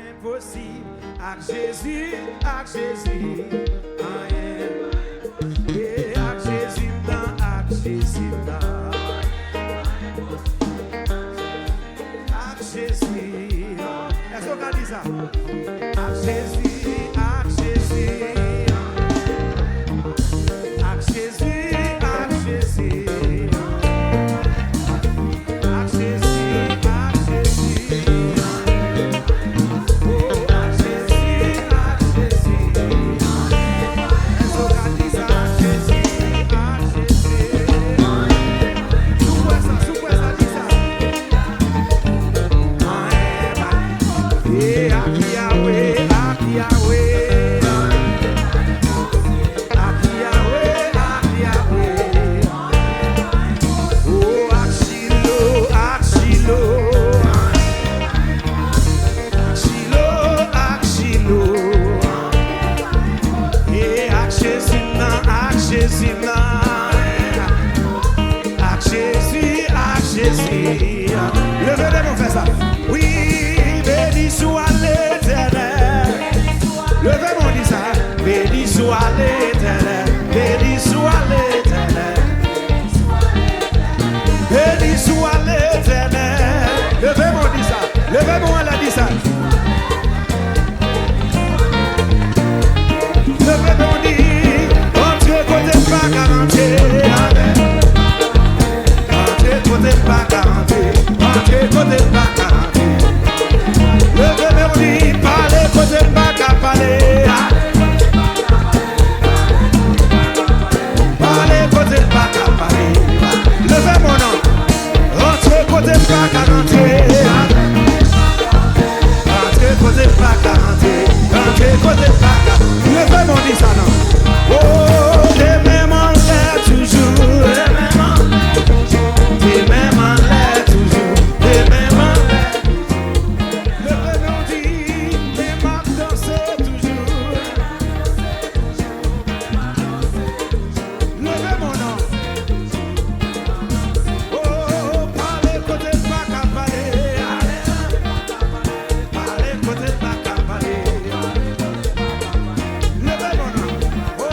impossible. Avec Jésus, rien. Et avec Jésus, avec Jésus, avec Jésus. Est-ce qu'on a dit ça? Avec Jésus, avec Jésus. Avec Jésus, avec Jésus. Levez-les, mon frère, ça. Oui, béni soit l'Éternel. Levez, mon dit ça. Béni soit l'Éternel. Béni soit l'Éternel. Béni soit l'Éternel. Levez, mon dit ça. Levez, mon elle a dit ça. Levez, mon dit. Entre côté pas garanti. Côté pas garanti, côté pas garanti. Levez mon dit, parlez, côté pas parler. Parlez, côté pas parler. Levez mon nom, rentrez côté pas garanti. Rentrez côté pas garanti, rentrez côté pas garanti. Levez mon dit ça non. Oh, les mêmes en l'air toujours, les mêmes en l'air toujours, les mêmes en l'air. Le même dit, les marques dansent toujours. Levez mon nom. Oh, parlez côté pas qu'à parler. Parlez côté pas qu'à parler. Levez mon nom. Oh,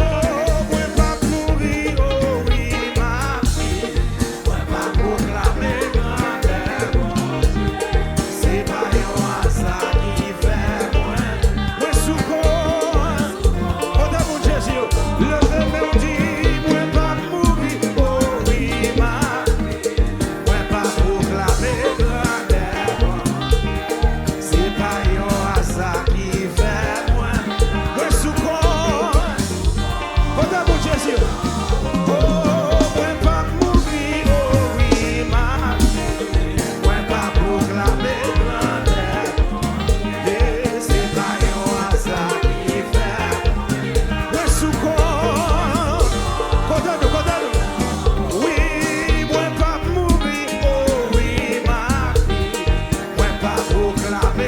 moi pas mourir, oh oui, ma fille. Moi pas proclamer grandeur. C'est pas un hasard qui fait moi. Moi souffre. Oh, mon Jésus. Levez mon dit, moi pas mourir, oh oui, ma fille. Moi pas proclamer grandeur. C'est pas un hasard qui fait moi. Moi souffre. Oh, mon Jésus. Oh, moi pas mourir, oh oui, ma fille. Moi pas proclamer grandeur. Et c'est pas un hasard qui fait. Moi souffre. Condamne-nous. Oui, moi pas mourir, oh oui, ma fille. Moi pas proclamer